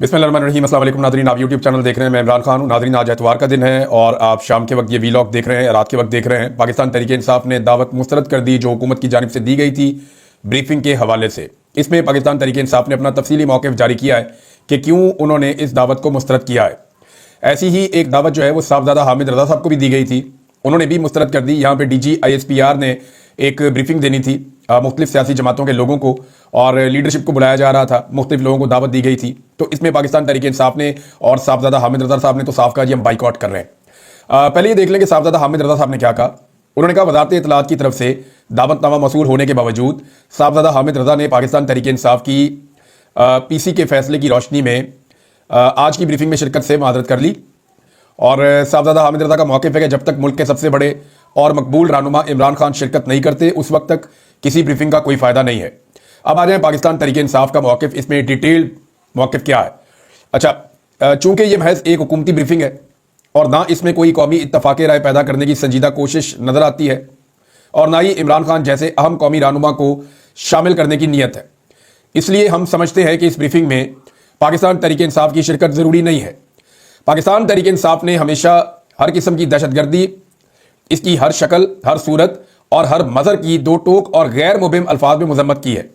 बिस्मिल्लाहिर्रहमानिर्रहीम। अस्सलाम वालेकुम नाज़रीन, आप यूट्यूब चैनल देख रहे हैं। मैं इमरान खान हूँ। नाज़रीन, आज एतवार का दिन है और आप शाम के वक्त ये वीलॉग देख रहे हैं, रात के वक्त देख रहे हैं। पाकिस्तान तहरीक इंसाफ ने दावत मुस्तरद कर दी जो हुकूमत की जानिब से दी गई थी ब्रीफिंग के हवाले से। इसमें पाकिस्तान तहरीक इंसाफ ने अपना तफसीली मौक़िफ़ जारी किया है कि क्यों उन्होंने इस दावत को मुस्तरद किया है। ऐसी ही एक दावत जो है वो साहबजादा हामिद रज़ा साहब को भी दी गई थी, उन्होंने भी मुस्तरद कर दी। यहाँ पे DG ISPR ने एक ब्रीफिंग देनी थी मुख्तलिफ सियासी जमातों के लोगों को और लीडरशिप को बुलाया जा रहा था, मुख्तलिफ लोगों को दावत दी गई थी। तो इसमें पाकिस्तान तहरीक इंसाफ ने और साहबजादा हामिद रज़ा साहब ने तो साफ कहा जी हम बाइकआउट कर रहे हैं। पहले ये देख लें कि साहबजादा हामिद रज़ा साहब ने क्या कहा। उन्होंने कहा वज़ारत इत्तलाआत की तरफ से दावतनामा मौसूल होने के बावजूद साहबजादा हामिद रज़ा ने पाकिस्तान तहरीक इंसाफ की PC के फैसले की रोशनी में आज की ब्रीफिंग में शिरकत से माज़रत कर ली। और साहबजादा हामिद रज़ा का मौक़िफ़ है कि जब तक मुल्क के सबसे बड़े और मकबूल रहनुमा इमरान खान शिरकत नहीं करते उस वक्त तक किसी ब्रीफिंग का कोई फ़ायदा नहीं है। अब आ जाए पाकिस्तान तहरीक इंसाफ का मौक़िफ़, इसमें डिटेल मौक़िफ़ क्या है। अच्छा, चूँकि ये महज एक हुकूमती ब्रीफिंग है और ना इसमें कोई कौमी इत्तफ़ाक़ राय पैदा करने की संजीदा कोशिश नज़र आती है और ना ही इमरान खान जैसे अहम कौमी रहनुमा को शामिल करने की नीयत है, इसलिए हम समझते हैं कि इस ब्रीफिंग में पाकिस्तान तहरीक इंसाफ की शिरकत ज़रूरी नहीं है। पाकिस्तान तहरीक इंसाफ ने हमेशा हर किस्म की दहशतगर्दी, इसकी हर शक्ल, हर सूरत और हर मज़हर की दो टोक और गैर मुबहिम अल्फाज में मजम्मत की है।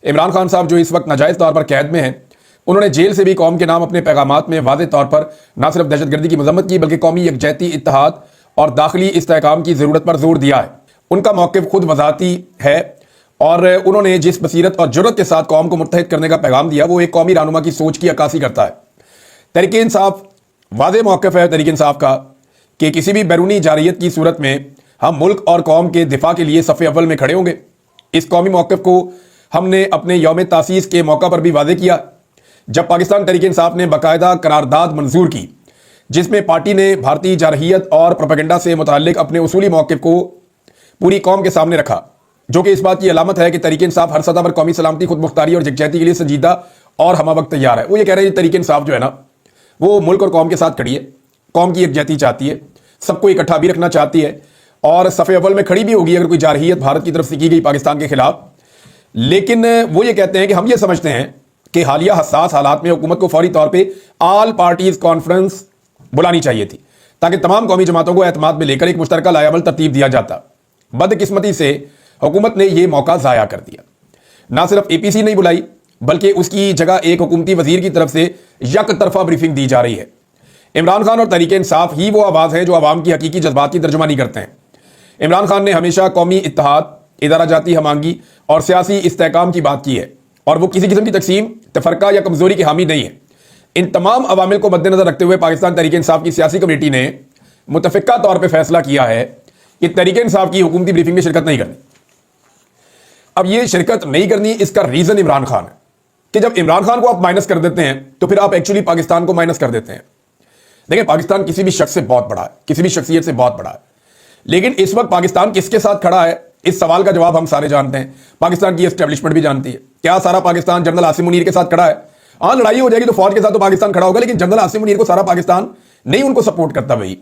इमरान खान साहब जो इस वक्त नाजायज़ तौर पर कैद में हैं, उन्होंने जेल से भी कौम के नाम अपने पैगामात में वाज़ेह तौर पर न सिर्फ दहशतगर्दी की मजम्मत की बल्कि कौमी यकजहती, इत्तेहाद और दाखिली इस्तेहकाम की ज़रूरत पर जोर दिया है। उनका मौक़िफ़ खुद वज़ाती है और उन्होंने जिस बसीरत और जुर्रत के साथ कौम को मुत्तहिद करने का पैगाम दिया वो एक कौमी रहनुमा की सोच की अक्कासी करता है। तहरीक इंसाफ वाज़ेह मौक़िफ़ है तहरीक इंसाफ का कि किसी भी बैरूनी जारियत की सूरत में हम मुल्क और कौम के दिफा के लिए सफ़े अव्वल में खड़े होंगे। इस कौमी मौक़िफ़ को हमने अपने यौम तासीस के मौका पर भी वाज़ेह किया जब पाकिस्तान तहरीक इंसाफ ने बाकायदा करारदाद मंजूर की जिसमें पार्टी ने भारतीय जारहियत और प्रोपेगेंडा से मुताल्लिक अपने उसूली मौक़िफ़ को पूरी कौम के सामने रखा, जो कि इस बात की अलामत है कि तहरीक इंसाफ हर सतह पर कौमी सलामती, खुद मुख्तारी और यकजहती के लिए संजीदा और हम वक्त तैयार है। वो ये कह रहे हैं तहरीक इंसाफ जो है ना वो मुल्क और कौम के साथ खड़ी है, कौम की यकजहती चाहती है, सबको इकट्ठा भी रखना चाहती है और सफ़े अव्वल में खड़ी भी होगी अगर कोई जारहियत भारत की तरफ से की गई पाकिस्तान के खिलाफ। लेकिन वो ये कहते हैं कि हम ये समझते हैं कि हालिया हसास हालात में हुकूमत को फौरी तौर पर ऑल पार्टीज कॉन्फ्रेंस बुलानी चाहिए थी ताकि तमाम कौमी जमातों को एतमाद में लेकर एक मुश्तरका लाएअमल तरतीब दिया जाता। बदकिस्मती से हुकूमत ने यह मौका ज़ाया कर दिया। ना सिर्फ APC नहीं बुलाई बल्कि उसकी जगह एक हुकूमती वजीर की तरफ से यक तरफा ब्रीफिंग दी जा रही है। इमरान खान और तहरीक इंसाफ ही वो आवाज़ है जो आवाम की हकीकी जज्बात की तर्जुमानी करते हैं। इमरान खान ने हमेशा कौमी इत्तेहाद, इदारा जाती हमांगी और सियासी इस्तेहकाम की बात की है और वो किसी किस्म की तकसीम, तफरका या कमज़ोरी के हामी नहीं है। इन तमाम अवामिल को मद्देनजर रखते हुए पाकिस्तान तहरीक इंसाफ की सियासी कमेटी ने मुतफ़िक़ा तौर पर फैसला किया है कि तहरीक इंसाफ की हुकूमती ब्रीफिंग में शिरकत नहीं करनी। अब ये शिरकत नहीं करनी, इसका रीज़न इमरान खान है कि जब इमरान खान को आप माइनस कर देते हैं तो फिर आप एक्चुअली पाकिस्तान को माइनस कर देते हैं। देखिए, पाकिस्तान किसी भी शख्स से बहुत बड़ा है, किसी भी शख्सियत से बहुत बड़ा है, लेकिन इस वक्त पाकिस्तान किसके साथ खड़ा है इस सवाल का जवाब हम सारे जानते हैं। पाकिस्तान की एस्टेब्लिशमेंट भी जानती है। क्या सारा पाकिस्तान जनरल आसिम मुनीर के साथ खड़ा है? हाँ, लड़ाई हो जाएगी तो फौज के साथ तो पाकिस्तान खड़ा होगा, लेकिन जनरल आसिम मुनीर को सारा पाकिस्तान नहीं उनको सपोर्ट करता भाई।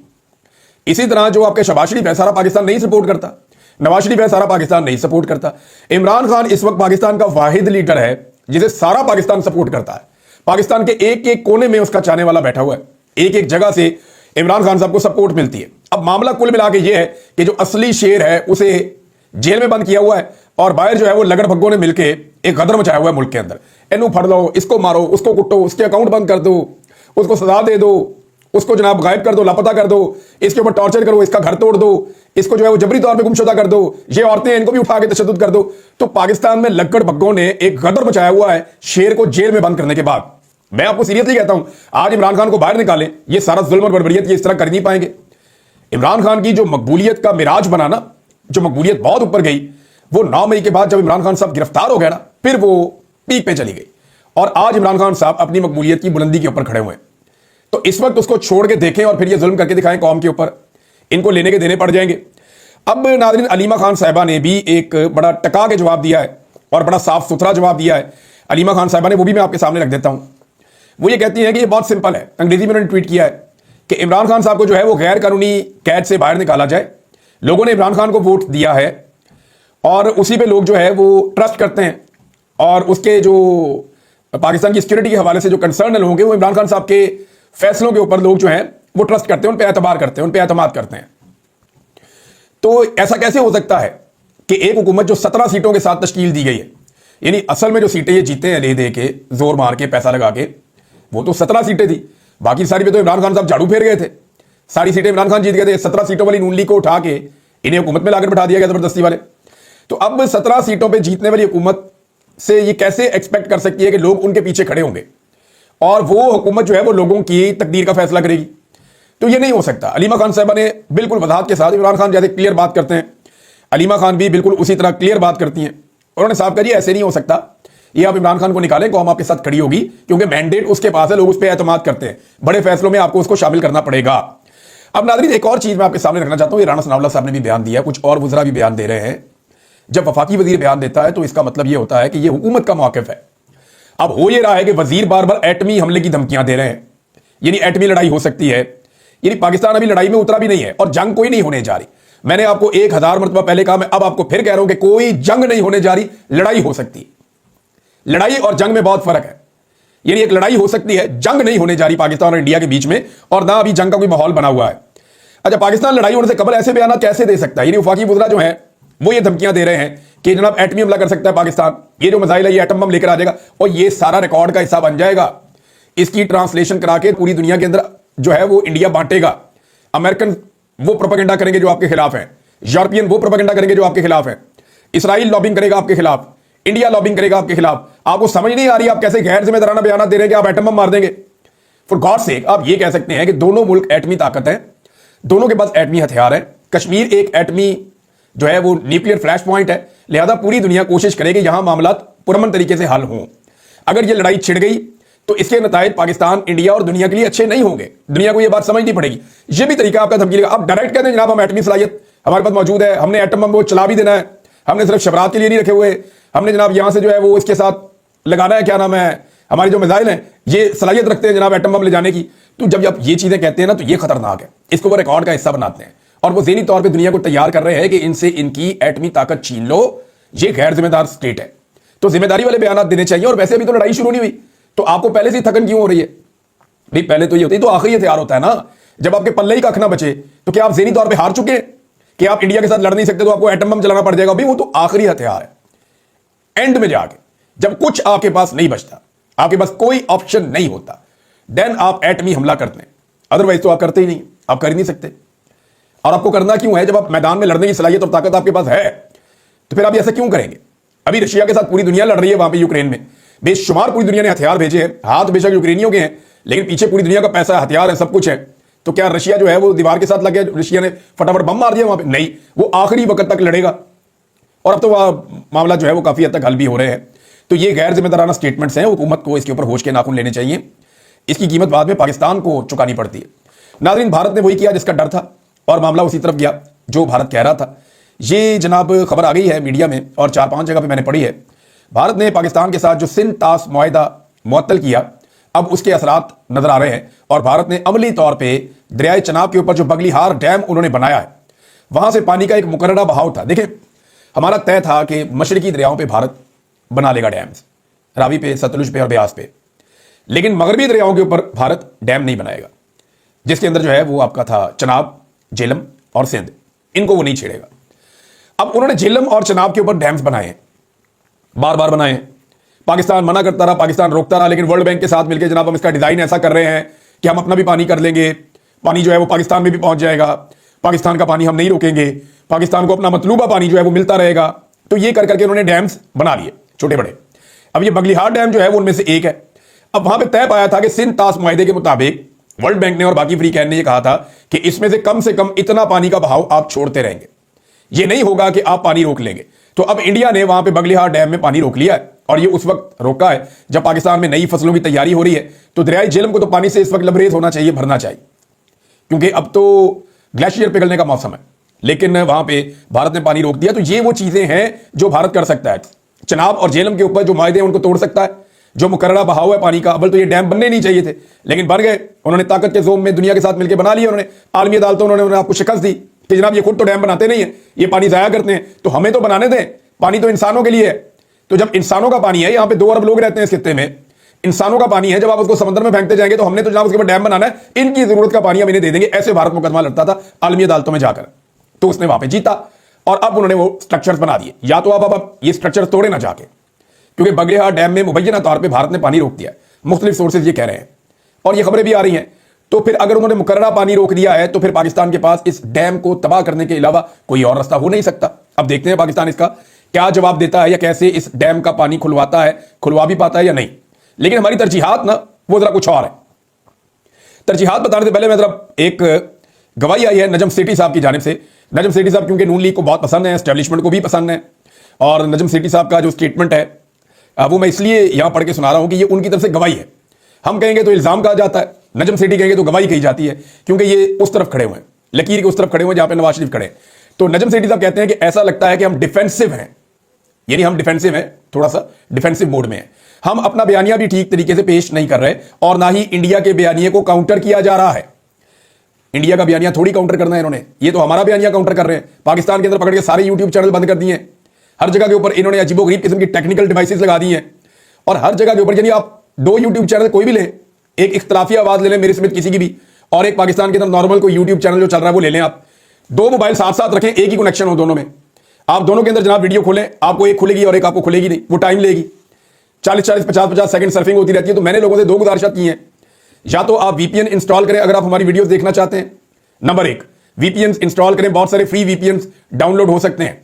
इसी तरह जो आपके शहबाज शरीफ है सारा पाकिस्तान नहीं सपोर्ट करता, नवाज शरीफ है सारा पाकिस्तान नहीं सपोर्ट करता। इमरान खान इस वक्त पाकिस्तान का वाहिद लीडर है जिसे सारा पाकिस्तान सपोर्ट करता है। पाकिस्तान के एक एक कोने में उसका चाहने वाला बैठा हुआ है, एक एक जगह से इमरान खान साहब को सपोर्ट मिलती है। अब मामला कुल मिला के ये है कि जो असली शेर है उसे जेल में बंद किया हुआ है और बाहर जो है वो लगड़ भग्गों ने मिलकर एक गदर मचाया हुआ है मुल्क के अंदर। इनू फड़ लो, इसको मारो, उसको कुटो, उसके अकाउंट बंद कर दो, उसको सजा दे दो, उसको जनाब गायब कर दो, लापता कर दो, इसके ऊपर टॉर्चर करो, इसका घर तोड़ दो, इसको जो है वो जबरी तौर पे गुमशुदा कर दो, ये औरतें इनको भी उठा के तशद्दुद कर दो। तो पाकिस्तान में लक्कड़ भग्गों ने एक गदर मचाया हुआ है शेर को जेल में बंद करने के बाद। मैं आपको सीरियसली कहता हूं, आज इमरान खान को बाहर निकालें, ये सारा जुल्म और बर्बरियत ये इस तरह कर नहीं पाएंगे। इमरान खान की जो मकबूलियत का मिराज बना ना, जो मकबूलियत बहुत ऊपर गई, वो 9 मई के बाद जब इमरान खान साहब गिरफ्तार हो गया ना, फिर वो पीक पे चली गई और आज इमरान खान साहब अपनी मकबूलियत की बुलंदी के ऊपर खड़े हुए हैं। तो इस वक्त उसको छोड़ के देखें और फिर ये जुल्म करके दिखाएं कौम के ऊपर, इनको लेने के देने पड़ जाएंगे। अब नाज़रीन, अलीमा खान साहिबा ने भी एक बड़ा टका के जवाब दिया है और बड़ा साफ सुथरा जवाब दिया है अलीमा खान साहिबा ने, वो भी मैं आपके सामने रख देता हूं। वो ये कहती हैं कि ये बहुत सिंपल है, अंग्रेजी में उन्होंने ट्वीट किया है कि इमरान खान साहब को जो है वो गैर कानूनी कैद से बाहर निकाला जाए। लोगों ने इमरान खान को वोट दिया है और उसी पे लोग जो है वो ट्रस्ट करते हैं और उसके जो पाकिस्तान की सिक्योरिटी के हवाले से जो कंसर्न लोग हैं वो इमरान खान साहब के फैसलों के ऊपर लोग जो हैं वो ट्रस्ट करते हैं, उन पर एतबार करते हैं, उन पर एतमाद करते हैं। तो ऐसा कैसे हो सकता है कि एक हुकूमत जो 17 सीटों के साथ तश्कील दी गई है, यानी असल में जो सीटें ये जीते हैं ले दे के, जोर मार के, पैसा लगा के, वो तो 17 सीटें थी, बाकी सारी पे तो इमरान खान साहब झाड़ू फेर गए थे, सारी सीटें इमरान खान जीत गए थे। 17 सीटों वाली नून लीग को उठा के इन्हें हुकूमत में लाकर बैठा दिया गया जबरदस्ती वाले। तो अब 17 सीटों पर जीतने वाली हुकूमत से ये कैसे एक्सपेक्ट कर सकती है कि लोग उनके पीछे खड़े होंगे और वो हुकूमत जो है वो लोगों की तकदीर का फैसला करेगी? तो ये नहीं हो सकता। अलीमा खान साहबा ने बिल्कुल वजाहत के साथ, इमरान खान जैसे क्लियर बात करते हैं, अलीमा खान भी बिल्कुल उसी तरह क्लियर बात करती हैं। उन्होंने साफ कहा जी ऐसे नहीं हो सकता, ये आप इमरान खान को निकालें, कौम आपके साथ खड़ी होगी, क्योंकि मैंडेट उसके पास है, लोग उस पर एतमाद करते हैं, बड़े फैसलों में आपको उसको शामिल करना पड़ेगा। अब नाज़रीन एक और चीज मैं आपके सामने रखना चाहता हूं, ये राणा सनाउल्लाह साहब ने भी बयान दिया, कुछ और वज़रा भी बयान दे रहे हैं। जब वफाकी वजीर बयान देता है तो इसका मतलब ये होता है कि ये हुकूमत का मौक़िफ़ है। अब हो ये रहा है कि वजीर बार बार एटमी हमले की धमकियां दे रहे हैं, यानी एटमी लड़ाई हो सकती है, यानी पाकिस्तान अभी लड़ाई में उतरा भी नहीं है और जंग कोई नहीं होने जा रही। मैंने आपको 1000 मरतबा पहले कहा, मैं अब आपको फिर कह रहा हूं कि कोई जंग नहीं होने जा रही, लड़ाई हो सकती है। लड़ाई और जंग में बहुत फर्क है, यानी एक लड़ाई हो सकती है, जंग नहीं होने जा रही पाकिस्तान और इंडिया के बीच में, और ना अभी जंग का कोई माहौल बना हुआ है। अच्छा, पाकिस्तान लड़ाई होने से कबल ऐसे बयान कैसे दे सकता है? यानी वफाकी वज़रा जो है वो ये धमकियां दे रहे हैं कि जनाब एटमी हमला कर सकता है पाकिस्तान, ये जो मिसाइल है ये एटम बम लेकर आ जाएगा और ये सारा रिकॉर्ड का हिस्सा बन जाएगा। इसकी ट्रांसलेशन करा के पूरी दुनिया के अंदर जो है वो इंडिया बांटेगा। अमेरिकन वो प्रोपेगेंडा करेंगे जो आपके खिलाफ है, यूरोपियन वो प्रोपेगेंडा करेंगे जो आपके खिलाफ है, इसराइल लॉबिंग करेगा आपके खिलाफ, इंडिया लॉबिंग करेगा आपके खिलाफ। आपको समझ नहीं आ रही आप कैसे गैर जिम्मेदाराना बयान दे रहे हैं कि आप एटम बम मार देंगे? फॉर गॉड सेक, आप ये कह सकते हैं कि दोनों मुल्क एटमी ताकत है, दोनों के पास एटमी हथियार है। कश्मीर एक एटमी जो है वो न्यूक्लियर फ्लैश पॉइंट है, लिहाजा पूरी दुनिया कोशिश करेगी यहां मामला पुरअमन तरीके से हल हों। अगर ये लड़ाई छिड़ गई तो इसके नतायज पाकिस्तान, इंडिया और दुनिया के लिए अच्छे नहीं होंगे। दुनिया को ये बात समझनी पड़ेगी। ये भी तरीका आपका धमकी लगा, आप डायरेक्ट कहते हैं जनाब हम एटमी सलाहियत हमारे पास मौजूद है, हमने एटम बम वो चला भी देना है, हमने सिर्फ शबरात के लिए नहीं रखे हुए, हमने जनाब यहां से जो है वो इसके साथ लगाना है, क्या नाम है, हमारी जो मिसाइल है ये सलाहियत रखते हैं जनाब एटम बम ले जाने की। तो जब आप ये चीजें कहते हैं ना तो ये खतरनाक है, इसको वो रिकॉर्ड का हिस्सा बनाते हैं और वो ज़हनी तौर पे दुनिया को तैयार कर रहे हैं कि इनसे इनकी एटमी ताकत छीन लो, ये गैर जिम्मेदार स्टेट है। तो जिम्मेदारी वाले बयान देने चाहिए। और वैसे अभी तो लड़ाई शुरू नहीं हुई, तो आपको पहले से थकन क्यों हो रही है भाई? पहले तो ये होती है, तो आखिरी हथियार होता है ना, जब आपके पल्ले ही कख ना बचे तो क्या आप ज़हनी तौर पर हार चुके हैं कि आप इंडिया के साथ लड़ नहीं सकते, तो आपको एटम बम चलाना पड़ जाएगा? भाई वो तो आखिरी हथियार है। एंड में जाके जब कुछ आपके पास नहीं बचता, आपके पास कोई ऑप्शन नहीं होता, देन आप एटमी हमला करते हैं, अदरवाइज तो आप करते ही नहीं, आप कर ही नहीं सकते। और आपको करना क्यों है? जब आप मैदान में लड़ने की सलाहियत और ताकत आपके पास है तो फिर आप ऐसा क्यों करेंगे? अभी रशिया के साथ पूरी दुनिया लड़ रही है वहां पे यूक्रेन में, बेशुमार पूरी दुनिया ने हथियार भेजे हैं, हाथ बेशक यूक्रेनियों के हैं लेकिन पीछे पूरी दुनिया का पैसा, हथियार है, सब कुछ है। तो क्या रशिया जो है वो दीवार के साथ लग गया, रशिया ने फटाफट बम मार दिया वहां पे? नहीं, वो आखिरी वक्त तक लड़ेगा। और अब तो मामला जो है वो काफी हद तक हल भी हो रहे हैं। तो ये गैर जिम्मेदाराना स्टेटमेंट्स हैं, हुकूमत को इसके ऊपर होश के नाखून लेने चाहिए, इसकी कीमत बाद में पाकिस्तान को चुकानी पड़ती है। नाज़रीन, भारत ने वही किया जिसका डर था और मामला उसी तरफ गया जो भारत कह रहा था। ये जनाब खबर आ गई है मीडिया में और 4-5 जगह पे मैंने पढ़ी है। भारत ने पाकिस्तान के साथ जो सिंध तास मुआहदा मुअत्तल किया, अब उसके असरात नजर आ रहे हैं और भारत ने अमली तौर पे दरियाए चनाब के ऊपर जो बगलीहार डैम उन्होंने बनाया है, वहां से पानी का एक मुकर्ररा बहाव था। देखिए, हमारा तय था कि मशरकी दरियाओं पर भारत बना लेगा डैम्स, रावी पे, सतलुज पे और ब्यास पे, लेकिन मगरबी दरियाओं के ऊपर भारत डैम नहीं बनाएगा, जिसके अंदर जो है वो आपका था चनाब, झेलम और सिंध, इनको वो नहीं छेड़ेगा। अब उन्होंने झेलम और चनाब के ऊपर डैम्स बनाए हैं, बार बार बनाए हैं। पाकिस्तान मना करता रहा, पाकिस्तान रोकता रहा, लेकिन वर्ल्ड बैंक के साथ मिलकर जनाब हम इसका डिजाइन ऐसा कर रहे हैं कि हम अपना भी पानी कर लेंगे, पानी जो है वो पाकिस्तान में भी पहुंच जाएगा, पाकिस्तान का पानी हम नहीं रोकेंगे, पाकिस्तान को अपना मतलूबा पानी जो है वो मिलता रहेगा। तो ये कर करके उन्होंने डैम्स बना लिए छोटे बड़े। अब ये बगलीहार डैम जो है वो उनमें से एक है। अब वहां पे तय पाया था कि सिंध तास मुआहदे के मुताबिक वर्ल्ड बैंक ने और बाकी फ्री कैन ने ये कहा था कि इसमें से कम इतना पानी का बहाव आप छोड़ते रहेंगे, ये नहीं होगा कि आप पानी रोक लेंगे। तो अब इंडिया ने वहां पे बगलीहार डैम में पानी रोक लिया है और ये उस वक्त रोका है जब पाकिस्तान में नई फसलों की तैयारी हो रही है। तो दरियाई झेलम को तो पानी से इस वक्त लबरेज होना चाहिए, भरना चाहिए, क्योंकि अब तो ग्लेशियर पिघलने का मौसम है, लेकिन वहां पे भारत ने पानी रोक दिया। तो ये वो चीजें हैं जो भारत कर सकता है। चनाब और झेलम के ऊपर जो मायदे हैं उनको तोड़ सकता है, जो मुकर्ररा बहाव है पानी का। अव्वल तो ये डैम बनने नहीं चाहिए थे, लेकिन बन गए। उन्होंने ताकत के जोम में दुनिया के साथ मिलकर बना लिया, उन्होंने आलमी अदालतों उन्होंने आपको शिकस्त दी कि जनाब ये खुद तो डैम बनाते नहीं है, ये पानी जाया करते हैं, तो हमें तो बनाने दें, पानी तो इंसानों के लिए है। तो जब इंसानों का पानी है, यहां पे 2 अरब लोग रहते हैं इस खित्ते में, इंसानों का पानी है, जब आप उसको समंदर में फेंकते जाएंगे तो हमने तो जनाब उसके ऊपर डैम बनाना है, इनकी जरूरत का पानी हम इन्हें दे देंगे। ऐसे भारत मुकदमा लड़ता था आलमी अदालतों में जाकर, तो उसने वहां पे जीता और अब उन्होंने वो स्ट्रक्चर्स बना दिए। या तो अब ये स्ट्रक्चर तोड़े ना जाके, क्योंकि बगड़िया डैम में मुबैना तौर पर भारत ने पानी रोक दिया है, मुख्तलिफ सोर्सेज ये कह रहे हैं और ये खबरें भी आ रही हैं। तो फिर अगर उन्होंने मुकर्ररा पानी रोक दिया है तो फिर पाकिस्तान के पास इस डैम को तबाह करने के अलावा कोई और रास्ता हो नहीं सकता। अब देखते हैं पाकिस्तान इसका क्या जवाब देता है या कैसे इस डैम का पानी खुलवाता है, खुलवा भी पाता है या नहीं। लेकिन हमारी तरजीहात ना वो जरा कुछ और है। तरजीहात बताने से पहले मैं जरा एक गवाही आई है नजम सेठी साहब की जानिब से। नजम सेठी साहब क्योंकि नून लीग को बहुत पसंद है, एस्टेब्लिशमेंट को भी पसंद है, और नजम सेठी साहब का जो स्टेटमेंट है वो मैं इसलिए यहां पढ़ के सुना रहा हूं कि ये उनकी तरफ से गवाही है। हम कहेंगे तो इल्जाम कहा जाता है, नजम सेठी कहेंगे तो गवाही कही जाती है, क्योंकि ये उस तरफ खड़े हुए हैं, लकीर के उस तरफ खड़े हुए हैं जहां पे नवाज शरीफ खड़े हैं। तो नजम सेठी साहब कहते हैं कि ऐसा लगता है कि हम डिफेंसिव हैं, यानी हम डिफेंसिव हैं, थोड़ा सा डिफेंसिव मोड में है। हम अपना बयानिया भी ठीक तरीके से पेश नहीं कर रहे और ना ही इंडिया के बयानिए को काउंटर किया जा रहा है। इंडिया का बयानिया थोड़ी काउंटर करना है इन्होंने, ये तो हमारा बयानिया काउंटर कर रहे हैं। पाकिस्तान के अंदर पकड़ के सारे यूट्यूब चैनल बंद कर दिए हैं, हर जगह के ऊपर इन्होंने अजीबोगरीब किस्म की टेक्निकल डिवाइसेस लगा दी हैं और हर जगह के ऊपर, यानी आप दो यूट्यूब चैनल कोई भी लें, एक इख्तलाफी आवाज ले लें मेरे समेत किसी की भी, और एक पाकिस्तान के अंदर नॉर्मल कोई यूट्यूब चैनल जो चल रहा है वो ले लें। आप दो मोबाइल साथ साथ रखें, एक ही कनेक्शन हो दोनों में, आप दोनों के अंदर जनाब वीडियो खोलें, आपको एक खुलेगी और एक आपको खुलेगी नहीं, वो टाइम लेगी, 40-40 50-50 सेकंड सर्फिंग होती रहती है। तो मैंने लोगों से दो गुजारिशात की हैं, या तो आप वीपीएन इंस्टॉल करें अगर आप हमारी वीडियोस देखना चाहते हैं। नंबर एक, वीपीएन इंस्टॉल करें, बहुत सारे फ्री वीपीएन डाउनलोड हो सकते हैं।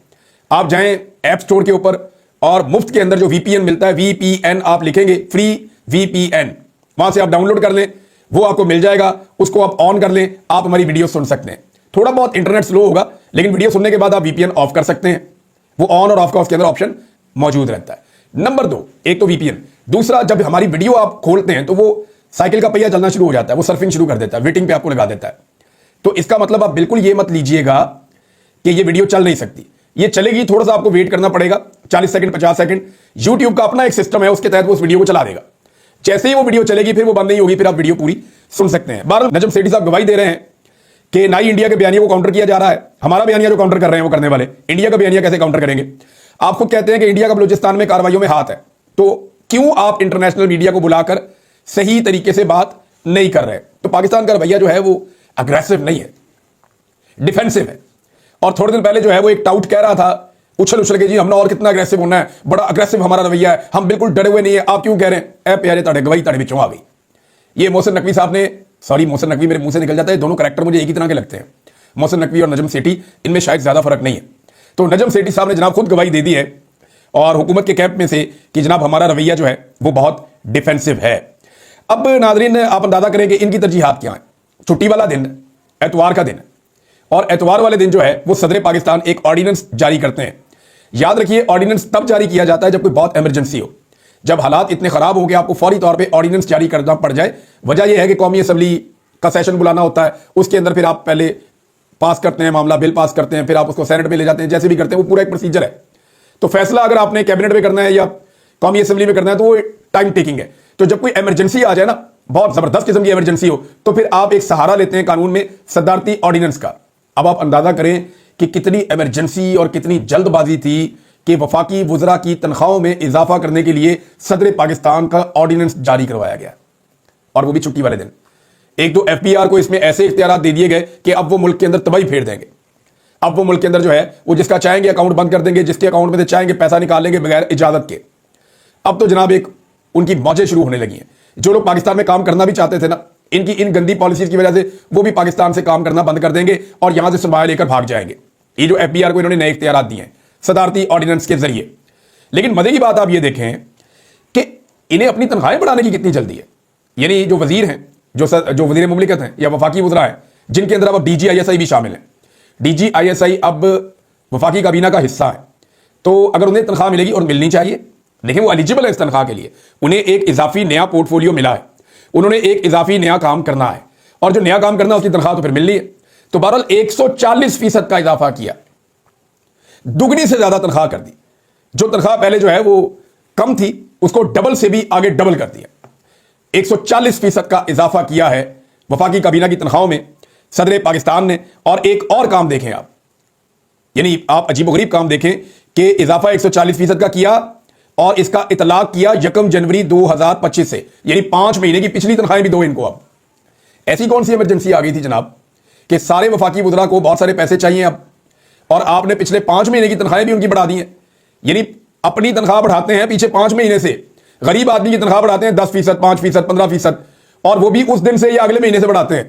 आप जाएं ऐप स्टोर के ऊपर और मुफ्त के अंदर जो वीपीएन मिलता है, वीपीएन आप लिखेंगे, फ्री वीपीएन, वहां से आप डाउनलोड कर लें, वो आपको मिल जाएगा, उसको आप ऑन कर लें, आप हमारी वीडियो सुन सकते हैं। थोड़ा बहुत इंटरनेट स्लो होगा, लेकिन वीडियो सुनने के बाद आप वीपीएन ऑफ कर सकते हैं, वो ऑन और ऑफ का उसके अंदर ऑप्शन मौजूद रहता है। नंबर दो, एक तो वीपीएन, दूसरा जब हमारी वीडियो आप खोलते हैं तो वो साइकिल का पहिया चलना शुरू हो जाता है, वो सर्फिंग शुरू कर देता है, वेटिंग पे आपको लगा देता है। तो इसका मतलब आप बिल्कुल ये मत लीजिएगा कि ये वीडियो चल नहीं सकती, ये चलेगी, थोड़ा सा आपको वेट करना पड़ेगा, 40 सेकंड 50 सेकंड। यूट्यूब का अपना एक सिस्टम है, उसके तहत वो उस वीडियो को चला देगा, जैसे ही वो वीडियो चलेगी फिर वो बंद नहीं होगी, फिर आप वीडियो पूरी सुन सकते हैं। बहरहाल नजम सेठी साहब गवाही दे रहे हैं कि ना ही इंडिया के बयानिया को काउंटर किया जा रहा है, हमारा बयानिया जो काउंटर कर रहे हैं वो करने वाले, इंडिया का बयानिया कैसे काउंटर करेंगे। आप खुद कहते हैं कि इंडिया का बलूचिस्तान में कार्रवाइयों में हाथ है, तो क्यों आप इंटरनेशनल मीडिया को बुलाकर सही तरीके से बात नहीं कर रहे। तो पाकिस्तान का रवैया जो है वो अग्रेसिव नहीं है, डिफेंसिव है। और थोड़े दिन पहले जो है वो एक टाउट कह रहा था उछल उछल के, जी हमने और कितना अग्रेसिव होना है, बड़ा अग्रेसिव हमारा रवैया है, हम बिल्कुल डरे हुए नहीं है, आप क्यों कह रहे हैं। ए प्यारे ताड़े गवाही ताड़े बिचों आ गई। ये मोहसिन नकवी साहब ने, सॉरी मोहसिन नकवी मेरे मुंह से निकल जाता है, दोनों कैरेक्टर मुझे एक ही तरह के लगते हैं, मोहसिन नकवी और नजम सेठी, इनमें शायद ज्यादा फर्क नहीं है। तो नजम सेठी साहब ने जनाब खुद गवाही दे दी है और हुकूमत के कैंप में से कि जनाब हमारा रवैया जो है वो बहुत डिफेंसिव है। अब नाजरीन आप अंदाजा करें कि इनकी तरजीहात क्या है। छुट्टी वाला दिन एतवार का दिन है और एतवार वाले दिन जो है वो सदर पाकिस्तान एक ऑर्डिनेंस जारी करते हैं। याद रखिए ऑर्डिनेंस तब जारी किया जाता है जब कोई बहुत इमरजेंसी हो, जब हालात इतने खराब हो कि आपको फौरी तौर पे ऑर्डिनेंस जारी करना पड़ जाए। वजह यह है कि कौमी असम्बली का सेशन बुलाना होता है, उसके अंदर फिर आप पहले पास करते हैं मामला, बिल पास करते हैं, फिर आप उसको सेनेट में ले जाते हैं, जैसे भी करते हैं वो पूरा एक प्रोसीजर है। तो फैसला अगर आपने कैबिनेट में करना है या कौमी असम्बली में करना है तो वो टाइम टेकिंग है। तो जब कोई इमरजेंसी आ जाए ना, बहुत जबरदस्त किस्म की इमरजेंसी हो, तो फिर आप एक सहारा लेते हैं कानून में सदारती ऑर्डिनेंस का। अब आप अंदाजा करें कि कितनी इमरजेंसी और कितनी जल्दबाजी थी कि वफाकी वुज़रा की तनख्वाहों में इजाफा करने के लिए सदर पाकिस्तान का ऑर्डिनेंस जारी करवाया गया, और वो भी छुट्टी वाले दिन। एक तो एफबीआर को इसमें ऐसे इख्तियार दे दिए गए कि अब वो मुल्क के अंदर तबाही फेर देंगे। अब वो मुल्क के अंदर जो है वो जिसका चाहेंगे अकाउंट बंद कर देंगे, जिसके अकाउंट में से चाहेंगे पैसा निकाल लेंगे बगैर इजाजत के। अब तो जनाब एक उनकी मौजें शुरू होने लगी हैं। जो लोग पाकिस्तान में काम करना भी चाहते थे ना, इनकी इन गंदी पॉलिसीज की वजह से वो भी पाकिस्तान से काम करना बंद कर देंगे और यहां से सुनवाई लेकर भाग जाएंगे। ये जो एफबीआर को इन्होंने नए इख्तियार दिए हैं सदारती ऑर्डिनेंस के जरिए। लेकिन मजे की बात आप ये देखें कि इन्हें अपनी तनख्वाहें बढ़ाने की कितनी जल्दी है। यानी जो वजीर हैं, जो वजीर मुमलिकत हैं या वफाकी वज़रा हैं, जिनके अंदर अब DGISI भी शामिल है। DGISI अब वफाकी काबीना का हिस्सा है, तो अगर उन्हें तनख्वाह मिलेगी और मिलनी चाहिए, लेकिन वो एलिजिबल है इस तनख्वाह के लिए, उन्हें एक इजाफी नया पोर्टफोलियो मिला है, उन्होंने एक इजाफी नया काम करना है, और जो नया काम करना है उसकी तनख्वाह तो फिर मिल रही है। तो बहरहाल 140% का इजाफा किया, दुगनी से ज्यादा तनख्वाह कर दी। जो तनख्वाह पहले जो है वो कम थी उसको डबल से भी आगे डबल कर दिया। 140% का इजाफा किया है वफाकी काबीना की तनख्वाहों में सदर पाकिस्तान ने। और एक और काम देखें आप, यानी आप अजीबोगरीब काम देखें कि इजाफा 140% का किया اور اس کا اطلاق کیا 1 जनवरी 2025 سے، یعنی 5 مہینے کی پچھلی تنخواہیں بھی دو ان کو۔ اب ایسی کون سی ایمرجنسی آ گئی تھی جناب کہ سارے وفاقی وزراء کو بہت سارے پیسے چاہیے اب، اور آپ نے پچھلے 5 مہینے کی تنخواہیں بھی ان کی بڑھا دی ہیں؟ یعنی اپنی تنخواہ بڑھاتے ہیں پیچھے 5 مہینے سے، غریب آدمی کی تنخواہ بڑھاتے ہیں 10%، 5%، 15%، اور وہ بھی اس دن سے یا اگلے مہینے سے بڑھاتے ہیں۔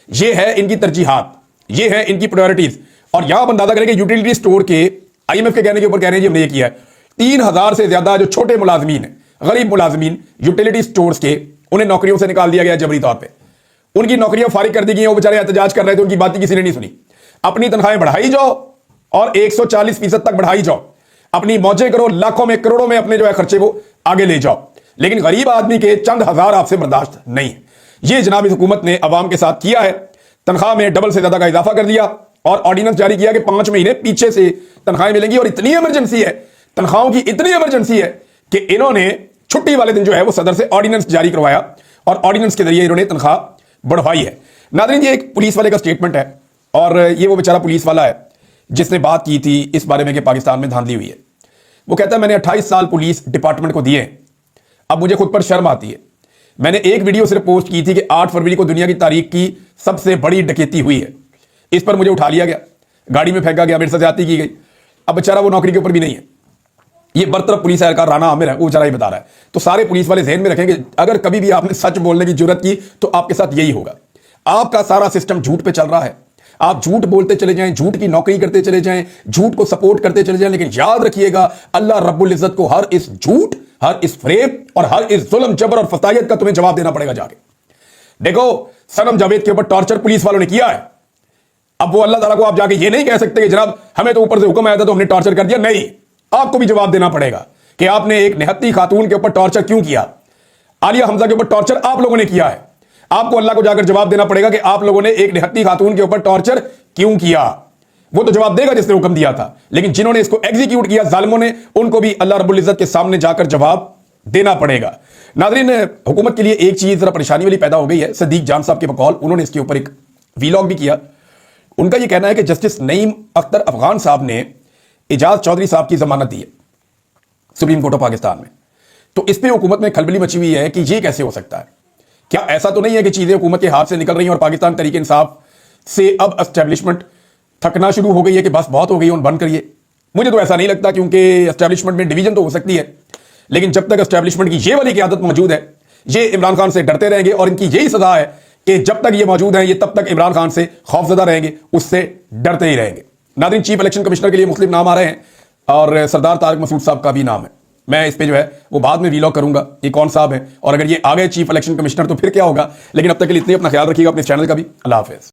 یہ ہے ان کی ترجیحات، یہ ہے ان کی پرائورٹیز۔ اور یہاں آپ اندازہ کریں کہ یوٹیلیٹی سٹور کے IMF کے کہنے کے اوپر کہہ رہے ہیں جی ہم نے یہ کیا ہے، 3000 سے زیادہ جو چھوٹے ملازمین ہیں، غریب ملازمین یوٹیلیٹی سٹورز کے، انہیں نوکریوں سے نکال دیا گیا جبری طور پہ، ان کی نوکریاں فارغ کر دی گئی ہیں، وہ بیچارے احتجاج کر رہے تھے، ان کی بات کسی نے نہیں سنی۔ اپنی تنخواہیں بڑھائی جاؤ اور 140% تک بڑھائی جاؤ، اپنی موجیں کرو، لاکھوں میں کروڑوں میں اپنے جو ہے خرچے وہ آگے لے جاؤ، لیکن غریب آدمی کے چند ہزار آپ سے برداشت نہیں ہے۔ یہ جناب اس حکومت نے عوام کے ساتھ کیا ہے، تنخواہ میں ڈبل سے زیادہ کا اضافہ کر دیا اور آرڈیننس جاری کیا کہ 5 مہینے پیچھے سے تنخواہیں ملیں گی، اور اتنی ایمرجنسی ہے، تنخواہوں کی اتنی ایمرجنسی ہے کہ انہوں نے چھٹی والے دن جو ہے وہ صدر سے آرڈیننس جاری کروایا اور آرڈیننس کے ذریعے انہوں نے تنخواہ بڑھوائی ہے۔ ناظرین یہ ایک پولیس والے کا سٹیٹمنٹ ہے، اور یہ وہ بیچارہ پولیس والا ہے جس نے بات کی تھی اس بارے میں کہ پاکستان میں دھاندلی ہوئی ہے۔ وہ کہتا ہے میں نے 28 سال پولیس ڈپارٹمنٹ کو دیے ہیں، اب مجھے خود پر شرم آتی ہے۔ میں نے ایک ویڈیو صرف پوسٹ کی تھی کہ 8 فروری کو دنیا کی تاریخ کی سب سے بڑی ڈکیتی ہوئی ہے، اس پر مجھے اٹھا لیا گیا، گاڑی میں پھینکا گیا، میرے سے زیادتی کی گئی۔ اب بیچارہ وہ نوکری کے اوپر بھی نہیں ہے۔ یہ برطرف پولیس اہلکار رانا عامر ہے، وہ بیچارہ یہ بتا رہا ہے۔ تو سارے پولیس والے ذہن میں رکھیں کہ اگر کبھی بھی آپ نے سچ بولنے کی جرت کی تو آپ کے ساتھ یہی ہوگا۔ آپ کا سارا سسٹم جھوٹ پہ چل رہا ہے، آپ جھوٹ بولتے چلے جائیں، جھوٹ کی نوکری کرتے چلے جائیں، جھوٹ کو سپورٹ کرتے چلے جائیں، لیکن یاد رکھیے گا اللہ رب العزت کو ہر اس جھوٹ، ہر اس فریب اور ہر اس ظلم جبر اور فسادیت کا تمہیں جواب دینا پڑے گا جا کے۔ دیکھو سنم جاوید کے اوپر ٹارچر پولیس والوں نے کیا ہے، اب وہ اللہ تعالیٰ کو آپ جا کے یہ نہیں کہہ سکتے کہ جناب ہمیں تو اوپر سے حکم آیا تھا تو ہم نے ٹارچر کر دیا، نہیں، آپ کو بھی جواب دینا پڑے گا کہ آپ نے ایک نہتی خاتون کے اوپر ٹارچر کیوں کیا، عالیہ حمزہ کے اوپر ٹارچر آپ لوگوں نے کیا ہے۔ آپ کو اللہ کو جا کر جواب دینا پڑے گا کہ آپ لوگوں نے ایک نہتی خاتون کے اوپر ٹارچر کیوں کیا۔ وہ تو جواب دے گا جس نے حکم دیا تھا، لیکن جنہوں نے اس کو ایگزیکیوٹ کیا ظالموں نے، ان کو بھی اللہ رب العزت کے سامنے جا کر جواب دینا پڑے گا۔ ناظرین حکومت کے لیے ایک چیز ذرا پریشانی والی پیدا ہو گئی ہے، صدیق جان صاحب کے بقول انہوں نے اس کے اوپر ایک ویلاگ بھی کیا۔ ان کا یہ کہنا ہے کہ جسٹس نعیم اختر افغان صاحب نے اعجاز چودھری صاحب کی ضمانت دی ہے سپریم کورٹ آف پاکستان میں، تو اس پہ حکومت میں کھلبلی مچی ہوئی ہے کہ یہ کیسے ہو سکتا ہے۔ کیا ایسا تو نہیں ہے کہ چیزیں حکومت کے ہاتھ سے نکل رہی ہیں اور پاکستان تحریک انصاف سے اب اسٹیبلشمنٹ تھکنا شروع ہو گئی ہے کہ بس بہت ہو گئی ہے بند کریے؟ مجھے تو ایسا نہیں لگتا، کیونکہ اسٹیبلشمنٹ میں ڈویژن تو ہو سکتی ہے، لیکن جب تک اسٹیبلشمنٹ کی یہ والی قیادت موجود ہے یہ عمران خان سے ڈرتے رہیں گے، اور ان کی یہی سزا ہے کہ جب تک یہ موجود ہیں یہ تب تک عمران خان سے خوفزدہ رہیں گے، اس سے ڈرتے ہی رہیں گے۔ ناظرین چیف الیکشن کمشنر کے لیے مختلف نام آ رہے ہیں، اور سردار طارق مسعود صاحب کا بھی نام ہے۔ میں اس پہ جو ہے وہ بعد میں ویلاگ کروں گا یہ کون صاحب ہیں، اور اگر یہ آ گئے چیف الیکشن کمشنر تو پھر کیا ہوگا۔ لیکن اب تک کے لیے اتنے، اپنا خیال رکھیے گا، اپنے چینل کا بھی۔ اللہ حافظ۔